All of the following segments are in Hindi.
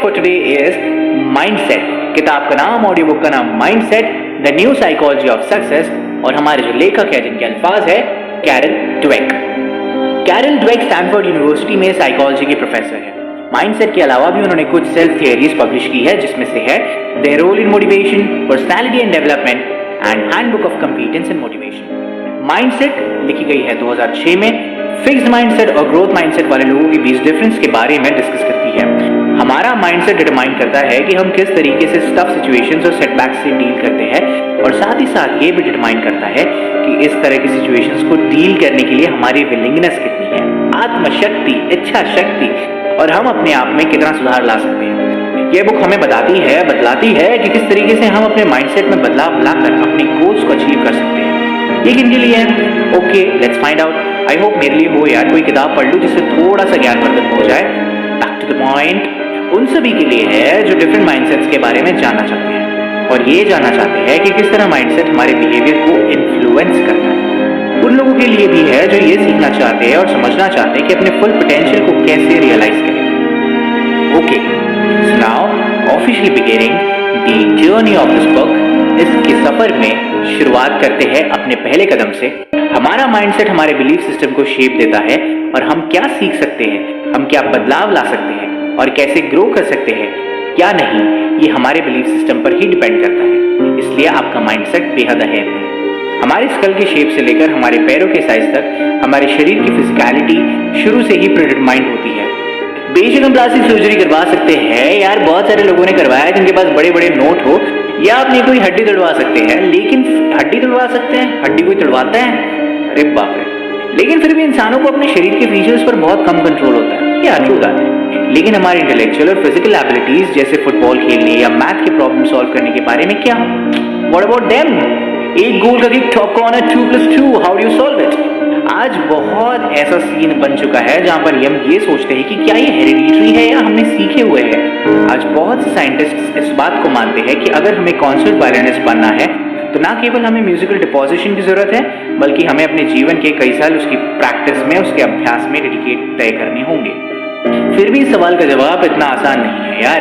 for today is Mindset। किताब का नाम, ऑडियो बुक का नाम Mindset, the new psychology of success. और हमारे जो लेखक है जिनके अल्फाज है Carol Dweck. Carol Dweck Stanford University में साइकोलॉजी के प्रोफेसर है। माइंडसेट के अलावा भी उन्होंने कुछ सेल्फ थियरीज पब्लिश की है, जिसमें से है their role in motivation, personality and development and handbook of competence and motivation. Mindset लिखी गई है 2006 में। फिक्स्ड माइंडसेट और ग्रोथ माइंडसेट वाले लोगों के बीच डिफरेंस के बारे में डिस्कस करती है। हमारा माइंडसेट डिटरमाइन करता है कि हम किस तरीके से टफ सिचुएशंस और सेटबैक्स से डील करते हैं, और साथ ही साथ ये भी डिटरमाइन करता है कि इस तरह की सिचुएशंस को डील करने के लिए हमारी विलिंगनेस कितनी है, आत्मशक्ति, इच्छा शक्ति, और हम अपने आप में कितना सुधार ला सकते हैं। यह बुक हमें बतलाती है कि किस तरीके से हम अपने माइंडसेट में बदलाव लाकर अपने गोल्स को अचीव कर सकते हैं। ये किनके लिए है? Okay, let's find out. I hope मेरे लिए हो यार, कोई किताब पढ़ लूं जिससे थोड़ा सा ज्ञानवर्धन हो जाए। बैक टू द पॉइंट, उन सभी के लिए है जो डिफरेंट माइंडसेट्स के बारे में जानना चाहते हैं और ये जानना चाहते हैं कि किस तरह माइंडसेट हमारे बिहेवियर को इन्फ्लुएंस करता है। उन लोगों के लिए भी है जो ये सीखना चाहते हैं और समझना चाहते हैं कि अपने फुल पोटेंशियल को कैसे रियलाइज करें। Okay, so now officially beginning the journey of this book. इसके सफर में शुरुआत करते हैं अपने पहले कदम से। हमारा माइंडसेट हमारे बिलीफ सिस्टम को शेप देता है और हम क्या सीख सकते हैं, हम क्या बदलाव ला सकते हैं और कैसे ग्रो कर सकते हैं, क्या नहीं, ये हमारे बिलीफ सिस्टम पर ही डिपेंड करता है। इसलिए आपका माइंडसेट बेहद अहम है। हमारे स्कल के शेप से लेकर हमारे पैरों के साइज तक हमारे शरीर की फिजिकलिटी शुरू से ही प्रीडिटरमाइंड होती है। बेशक हम प्लास्टिक सर्जरी करवा सकते हैं यार, बहुत सारे लोगों ने करवाया जिनके पास बड़े बड़े नोट हो, या अपनी कोई हड्डी तोड़वा सकते हैं। लेकिन हड्डी तोड़वा सकते हैं, हड्डी कोई तोड़वाता है? अरे बाप रे। लेकिन फिर भी इंसानों को अपने शरीर के फीचर्स पर बहुत कम कंट्रोल होता है, या ट्रू दैट। लेकिन हमारी इंटेलेक्चुअल और फिजिकल एबिलिटीज जैसे फुटबॉल खेलने या मैथ के प्रॉब्लम सॉल्व करने के बारे में क्या? What about them? एक गोल का kick, top corner, 2+2, how do you solve it? आज बहुत ऐसा सीन बन चुका है जहां पर हम ये सोचते हैं कि क्या ये हेरिडिटरी है या हमने सीखे हुए हैं। आज बहुत से साइंटिस्ट इस बात को मानते हैं कि अगर हमें कॉन्सर्ट वायलिनिस्ट बनना है तो ना केवल हमें म्यूजिकल डिपोजिशन की जरूरत है, बल्कि हमें अपने जीवन के कई साल उसकी प्रैक्टिस में, उसके अभ्यास में डेडिकेट तय करने होंगे। फिर भी इस सवाल का जवाब इतना आसान नहीं है यार।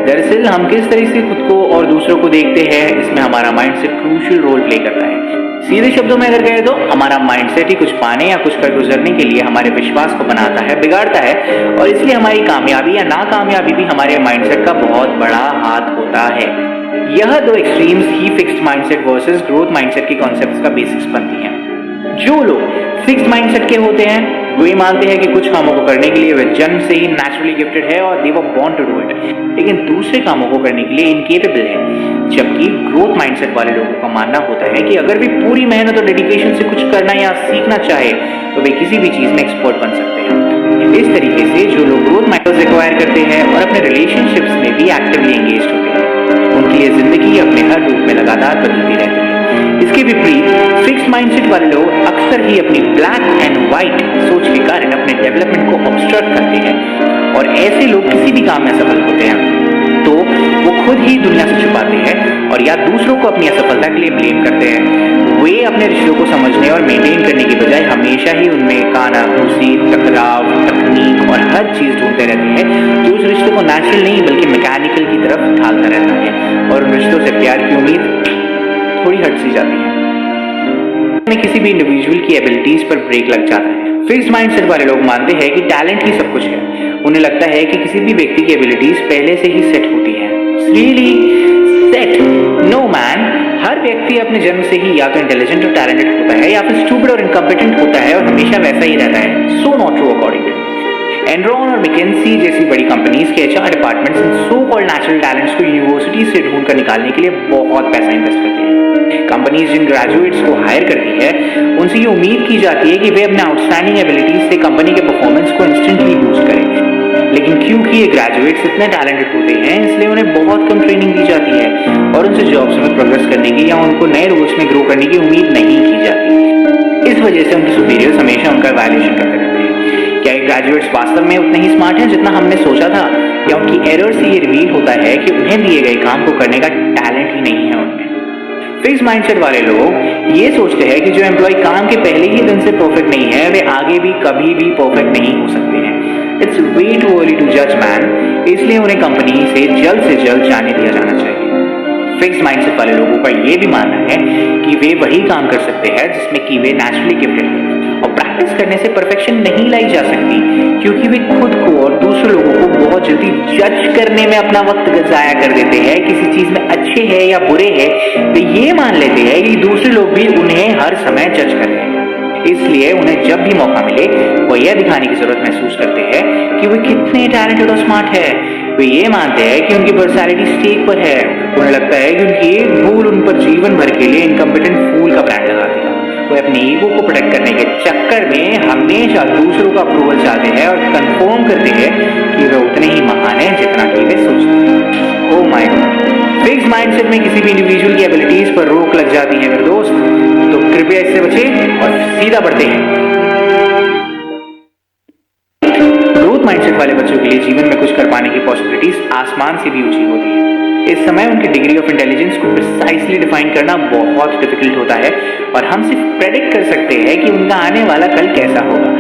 दरअसल हम किस तरह से खुद को और दूसरों को देखते हैं, इसमें हमारा माइंडसेट क्रूशियल रोल प्ले करता है। सीधे शब्दों में अगर कहें तो हमारा माइंडसेट ही कुछ पाने या कुछ कर गुजरने के लिए हमारे विश्वास को बनाता है, बिगाड़ता है, और इसलिए हमारी कामयाबी या नाकामयाबी भी हमारे माइंडसेट का बहुत बड़ा हाथ होता है। यह दो एक्सट्रीम्स ही fixed mindset versus growth mindset के कॉन्सेप्ट्स का बेसिक्स बनती हैं। जो लोग फिक्स्ड माइंडसेट के होते हैं वो ये मानते हैं कि कुछ कामों को करने के लिए वे जन्म से ही नेचुरली गिफ्टेड है और they were born to do it, लेकिन दूसरे कामों को करने के लिए इनकेपेबल है। जबकि ग्रोथ माइंडसेट वाले लोगों का मानना होता है कि अगर वे पूरी मेहनत और डेडिकेशन से कुछ करना या सीखना चाहे तो वे किसी भी चीज में एक्सपर्ट बन सकते हैं। इस तरीके से जो लोग ग्रोथ माइंडसेट एक्वायर करते हैं और अपने रिलेशनशिप्स में भी एक्टिवली एंगेज होते हैं, उनके लिए जिंदगी अपने हर रूप में लगातार बदलती रहती है। इसके विपरीत फिक्स्ड माइंडसेट वाले लोग अक्सर ही अपनी ब्लैक एंड व्हाइट सोच के कारण अपने डेवलपमेंट को ऑब्स्ट्रक्ट करते हैं, और ऐसे लोग किसी भी काम में सफल होते हैं तो वो खुद ही दुनिया से छुपाते हैं और या दूसरों को अपनी असफलता के लिए ब्लेम करते हैं। वे अपने रिश्तों को समझने और मेंटेन करने की बजाय हमेशा ही उनमें कानाफूसी, टकराव, तकनीक और हर चीज ढूंढते रहते हैं जो उस रिश्ते को नेचुरल नहीं बल्कि मैकेनिकल की तरफ ढालता रहता है, और उन रिश्तों से प्यार की उम्मीद थोड़ी हट सी जाती है। में किसी भी इंडिविजुअल की एबिलिटीज पर ब्रेक लग जाता है। फिक्स्ड माइंडसेट वाले लोग मानते हैं कि टैलेंट ही सब कुछ है। उन्हें लगता है कि किसी भी व्यक्ति की एबिलिटीज पहले से ही सेट होती है। Really set? No man. हर व्यक्ति अपने जन्म से ही या तो इंटेलिजेंट और टैलेंटेड होता है या फिर स्टूपिड और इनकॉम्पिटेंट होता है, और हमेशा वैसा ही रहता है। So not true according to Enron और मैकेंजी जैसी बड़ी कंपनीज के HR departments in so called natural talents को यूनिवर्सिटी से ढूंढ कर निकालने के लिए बहुत पैसा इन्वेस्ट करती है। कंपनीज जिन ग्रेजुएट्स को हायर करती है उनसे ये उम्मीद की जाती है कि वे अपने आउटस्टैंडिंग एबिलिटीज से कंपनी के परफॉर्मेंस को इंस्टेंटली बूस्ट करें। लेकिन क्योंकि ये ग्रेजुएट्स इतने टैलेंटेड होते हैं, इसलिए उन्हें बहुत कम ट्रेनिंग दी जाती है और उनसे जॉब्स में प्रोग्रेस करने की या उनको नए रोल्स में ग्रो करने की उम्मीद नहीं की जाती। इस वजह से उनके सुपीरियर्स हमेशा उनका वैल्यूएशन करते रहते हैं। क्या ये ग्रेजुएट्स वास्तव में उतने ही स्मार्ट हैं जितना हमने सोचा था, या उनकी एरर से ये रिवील होता है कि उन्हें दिए गए काम को करने का टैलेंट ही नहीं है उनमें? फिक्स्ड माइंडसेट वाले लोग ये सोचते हैं कि जो एम्प्लॉय काम के पहले ही दिन से परफेक्ट नहीं है वे आगे भी कभी भी परफेक्ट नहीं हो सकते हैं। It's way too early to जज मैन, इसलिए उन्हें कंपनी से जल्द जाने दिया जाना चाहिए। फिक्स माइंडसेट वाले लोगों का ये भी मानना है कि वे वही काम कर सकते हैं जिसमें कि वे नेचुरली गिफ्टेड हैं, और प्रैक्टिस करने से परफेक्शन नहीं लाई जा सकती, क्योंकि वे खुद को और दूसरे लोगों को बहुत जल्दी जज करने में अपना वक्त जाया कर देते हैं। किसी चीज में अच्छे हैं या बुरे हैं, वे ये मान लेते हैं कि दूसरे लोग भी उन्हें हर समय जज कर रहे हैं, इसलिए उन्हें जब भी मौका मिले वो यह दिखाने की जरूरत महसूस करते हैं कि वे कितने टैलेंटेड और स्मार्ट है। वे ये मानते हैं कि उनकी पर्सनैलिटी स्टेक पर है। उन्हें लगता है कि उनकी एक भूल उन पर जीवन भर के लिए इनकम्पिटेंट फूल का ब्रांड लगा देगा। वे अपनी ईगो को प्रोटेक्ट करने के चक्कर में हमेशा दूसरों का अप्रूवल चाहते हैं और कंफर्म करते हैं कि वे उतने ही महान हैं जितना कि वे सोचते हैं। Oh my God, fix mindset में किसी भी इंडिविजुअल की एबिलिटीज पर रोक लग जाती है मेरे दोस्त, तो कृपया इससे बचें और सीधा बढ़ते हैं। ग्रोथ माइंडसेट वाले बच्चों के लिए जीवन में कुछ कर पाने की पॉसिबिलिटीज आसमान से भी ऊंची होती है। इस समय उनकी डिग्री ऑफ इंटेलिजेंस को प्रिसाइसली डिफाइन करना बहुत डिफिकल्ट होता है, और हम सिर्फ प्रेडिक्ट कर सकते हैं कि उनका आने वाला कल कैसा होगा।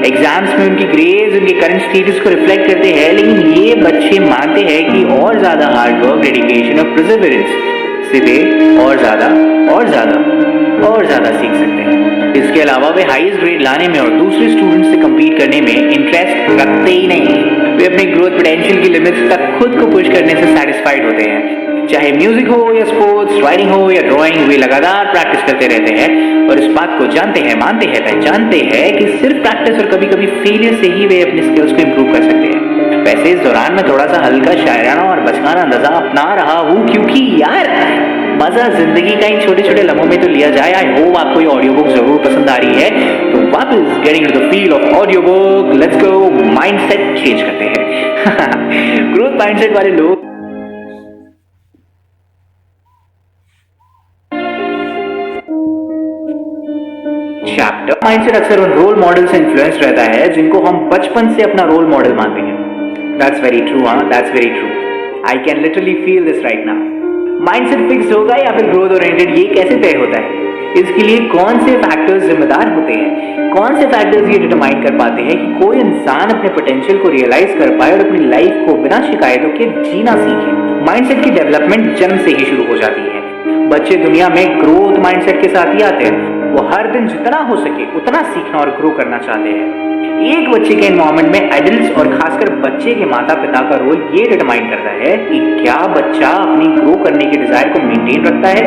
एग्जाम्स में उनकी ग्रेड्स उनके करंट स्टेटस को रिफ्लेक्ट करते हैं, लेकिन ये बच्चे मानते हैं कि और ज्यादा हार्ड वर्क, डेडिकेशन और परसिवरेंस से वे और ज्यादा सीख सकते हैं। इसके अलावा वे हाईएस्ट ग्रेड लाने में और दूसरे स्टूडेंट्स से कम्पीट करने में इंटरेस्ट रखते ही नहीं। वे अपने ग्रोथ पोटेंशियल की लिमिट्स तक खुद को पुश करने से सेटिस्फाइड होते हैं। चाहे म्यूजिक हो या स्पोर्ट्स, राइटिंग हो या ड्राइंग, वे लगातार प्रैक्टिस करते रहते हैं और इस बात को जानते हैं, मानते हैं, पहचानते हैं कि सिर्फ प्रैक्टिस और कभी कभी फेलियर से ही वे अपने स्किल्स को इम्प्रूव कर सकते हैं। वैसे इस दौरान मैं थोड़ा सा हल्का शायराना और बचकाना अंदाजा अपना रहा हूँ, क्योंकि यार मजा जिंदगी का इन छोटे छोटे लम्हों में तो लिया जाए। आई होप आपको ये ऑडियो बुक जरूर पसंद आ रही है। तो वापस getting into the feel of audio book, let's go. Mindset change करते हैं। ग्रोथ माइंडसेट वाले लोग चैप्टर माइंडसेट अक्सर उन रोल मॉडल से इन्फ्लुएंस रहता है जिनको हम बचपन से अपना रोल मॉडल मानते हैं। That's very true, that's very true. I can literally feel this right now. Mindset fix होगा या फिर ग्रोथ ओरिएंटेड, ये कैसे तय होता है? इसके लिए कौन से फैक्टर्स जिम्मेदार होते हैं? कौन से फैक्टर्स ये डिटरमाइन कर पाते हैं कि कोई इंसान अपने पोटेंशियल को रियलाइज कर पाए और अपनी लाइफ को बिना शिकायतों के जीना सीखे? माइंडसेट की डेवलपमेंट जन्म से ही शुरू हो जाती है। बच्चे दुनिया में ग्रोथ माइंडसेट के साथ ही आते हैं। वो हर दिन जितना हो सके उतना सीखना और ग्रो करना चाहते हैं। एक बच्चे के एनवायरमेंट में एडल्ट्स और खासकर बच्चे के माता पिता का रोल ये डिटरमाइन करता है कि क्या बच्चा अपनी ग्रो करने के डिजायर को मेंटेन रखता है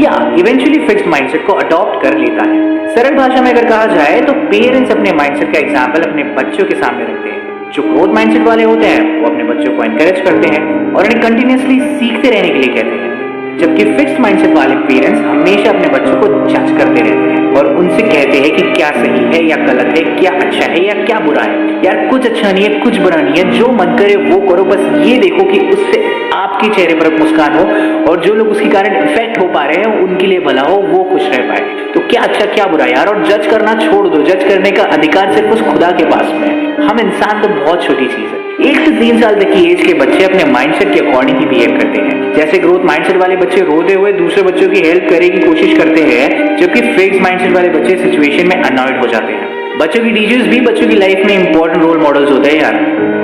या इवेंचुअली फिक्स्ड माइंडसेट को अडॉप्ट कर लेता है। सरल भाषा में अगर कहा जाए तो पेरेंट्स अपने माइंडसेट का एग्जाम्पल अपने बच्चों के सामने रखते हैं। जो ग्रोथ माइंडसेट वाले होते हैं वो अपने बच्चों को एनकरेज करते हैं और उन्हें कंटिन्यूअसली सीखते रहने के लिए कहते हैं, जबकि फिक्स्ड माइंडसेट वाले पेरेंट्स हमेशा अपने बच्चों को जज करते रहते हैं और उनसे कहते हैं कि क्या सही है या गलत है, क्या अच्छा है या क्या बुरा है। यार कुछ अच्छा नहीं है, कुछ बुरा नहीं है, जो मन करे वो करो, बस ये देखो कि उससे आपके चेहरे पर मुस्कान हो और जो लोग उसके कारण इफेक्ट हो पा रहे हैं उनके लिए भला हो, वो खुश रह पाए। तो क्या अच्छा क्या बुरा यार, और जज करना छोड़ दो। जज करने का अधिकार सिर्फ उस खुदा के पास में है। हम इंसान तो बहुत छोटी चीज है। 1 से 3 साल तक की एज के बच्चे अपने माइंडसेट के अकॉर्डिंग ही बिहेव करते हैं। जैसे ग्रोथ माइंडसेट वाले बच्चे रोते हुए दूसरे बच्चों की हेल्प करने की कोशिश करते हैं, जबकि फिक्स्ड माइंडसेट वाले बच्चे सिचुएशन में अनॉयड हो जाते हैं। बच्चों की टीचर्स भी बच्चों की लाइफ में इंपॉर्टेंट रोल मॉडल्स होते हैं यार।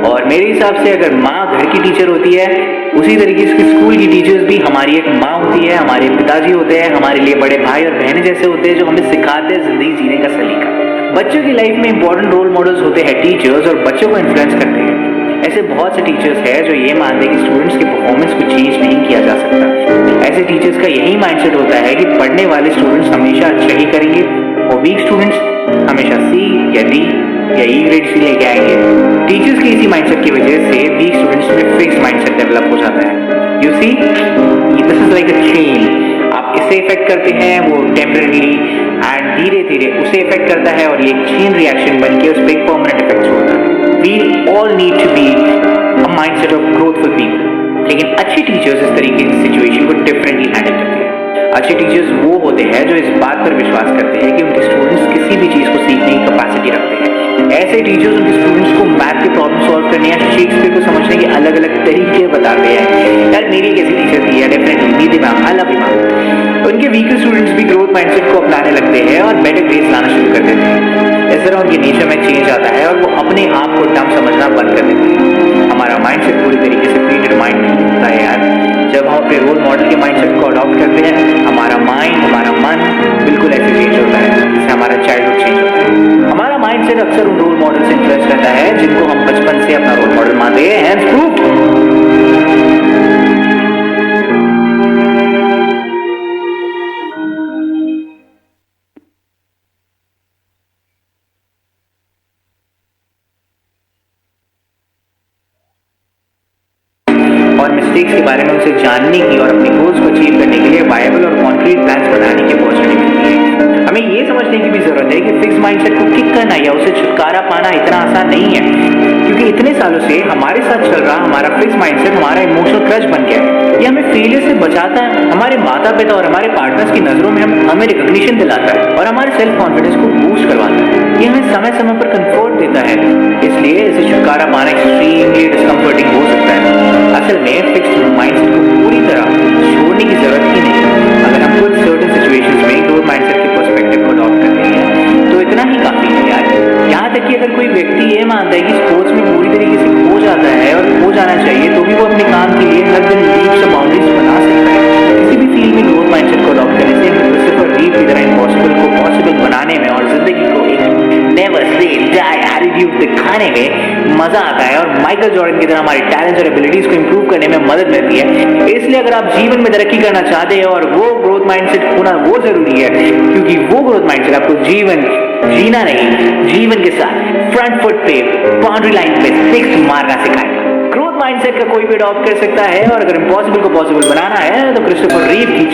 और मेरे हिसाब से अगर माँ घर की टीचर होती है, उसी तरीके से स्कूल की टीचर्स भी हमारी एक माँ होती है, हमारे पिताजी होते हैं, हमारे लिए बड़े भाई और बहनें जैसे होते हैं जो हमें सिखाते हैं जिंदगी जीने का सलीका। बच्चों की लाइफ में इंपॉर्टेंट रोल मॉडल्स होते हैं टीचर्स, और बच्चों को इन्फ्लुएंस करते हैं। ऐसे बहुत से टीचर्स हैं जो ये मानते हैं कि स्टूडेंट्स के परफॉर्मेंस को चेंज नहीं किया जा सकता। ऐसे टीचर्स का यही माइंडसेट होता है कि पढ़ने वाले स्टूडेंट्स हमेशा अच्छा ही करेंगे और वीक स्टूडेंट्स हमेशा सी या डी या ई ग्रेड सी लेके आएंगे। टीचर्स के इसी माइंडसेट की वजह से वीक स्टूडेंट्स में फिक्स्ड माइंडसेट डेवलप हो जाता है। You see, this is like a chain. आप इसे इफेक्ट करते हैं, वो टेम्परेरी एंड धीरे धीरे उसे इफेक्ट करता है और ये एक चेन रिएक्शन बन के उस पर एक परमानेंट इफेक्ट होता है। We all need to be a mindset of growthful people. लेकिन अच्छे टीचर्स इस तरीके की सिचुएशन को डिफरेंटली हैंडल करते हैं। अच्छे टीचर्स वो होते हैं जो इस बात पर विश्वास करते हैं कि उनके स्टूडेंट्स किसी भी चीज को सीखने की कैपेसिटी रखते हैं। ऐसे टीचर्स उनके स्टूडेंट्स को मैथ के प्रॉब्लम सॉल्व करने या शेक्सपियर को समझने के अलग अलग तरीके बताते हैं। यार मेरी कैसी टीचर थी यार, डेफिनेटली नीति ma'am, I love you ma'am. उनके वीकर स्टूडेंट्स भी ग्रोथ माइंडसेट को अपनाने लगते हैं और बेटर ग्रेड्स लाना शुरू कर देते हैं। जरा उनके नेचर में चेंज आता है और वो अपने आप को डम समझना बंद कर देते हैं। हमारा माइंडसेट पूरी तरीके से प्री डिटरमाइंड नहीं होता है यार। जब हम अपने रोल मॉडल के माइंडसेट को अडॉप्ट करते हैं, हमारा माइंड, हमारा मन बिल्कुल ऐसे चेंज होता है जिससे हमारा चाइल्डहुड चेंज होता है। हमारा माइंडसेट अक्सर उन रोल मॉडल से इन्फ्लुएंस रहता है जिनको हम बचपन से अपना रोल मॉडल मानते हैं। Hands proof. और मिस्टेक्स के बारे में उसे जानने की और अपने गोल्स को अचीव करने के लिए वायबल और कॉन्क्रीट प्लान्स बनाने की अपॉर्चुनिटी मिलती है। हमें ये समझने की भी जरूरत है कि फिक्स माइंडसेट को किक करना या उसे छुटकारा पाना इतना आसान नहीं है, क्योंकि इतने सालों से हमारे साथ चल रहा हमारा फिक्स माइंडसेट हमारा इमोशनल क्रच बन गया है। ये हमें फेलियर से बचाता है, हमारे माता पिता और हमारे पार्टनर्स की नजरों में हमें रिकॉग्निशन दिलाता है और हमारे सेल्फ कॉन्फिडेंस को बूस्ट करवाता है। ये हमें समय समय पर कंफर्ट देता है, इसलिए इसे छुटकारा पाना एक्सट्रीमली डिस्कम्फर्टिंग हो सकता है। असल में फिक्स्ड माइंडसेट को पूरी तरह छोड़ने की जरूरत ही नहीं है। अगर हम कुछ सर्टेन सिचुएशंस में ग्रोथ माइंडसेट के पर्सपेक्टिव को अडॉप्ट करते हैं तो इतना ही काफी है यार। यहाँ तक कि अगर कोई व्यक्ति ये मानता है कि स्पोर्ट्स में पूरी तरीके से खो जाता है और खो जाना चाहिए, तो भी वो अपने काम के लिए हर दिन लीप्स और बाउंड्रीज बना सकता है। किसी भी फील्ड में ग्रोथ माइंडसेट को अडॉप्ट करने से क्रिस्टोफर रीव की तरह इम्पॉसिबल को पॉसिबल बनाने में और जिंदगी को एक नेवर से डाई एटीट्यूड दिखाने में मजा आता है और माइकल जॉर्डन की तरह हमारी टैलेंट्स और एबिलिटीज को इंप्रूव करने में मदद मिलती है। इसलिए अगर आप जीवन में तरक्की करना चाहते हैं और वो ग्रोथ माइंडसेट होना वो जरूरी है, क्योंकि वो ग्रोथ माइंडसेट आपको जीवन जीना नहीं, जीवन के साथ फ्रंट फुट पे बाउंड्री लाइन पे सिक्स मारना सिखाएगा। ग्रोथ माइंडसेट का कोई भी अडॉप्ट कर सकता है और अगर इम्पॉसिबल को पॉसिबल बनाना है तो क्रिस्टोफर रीव की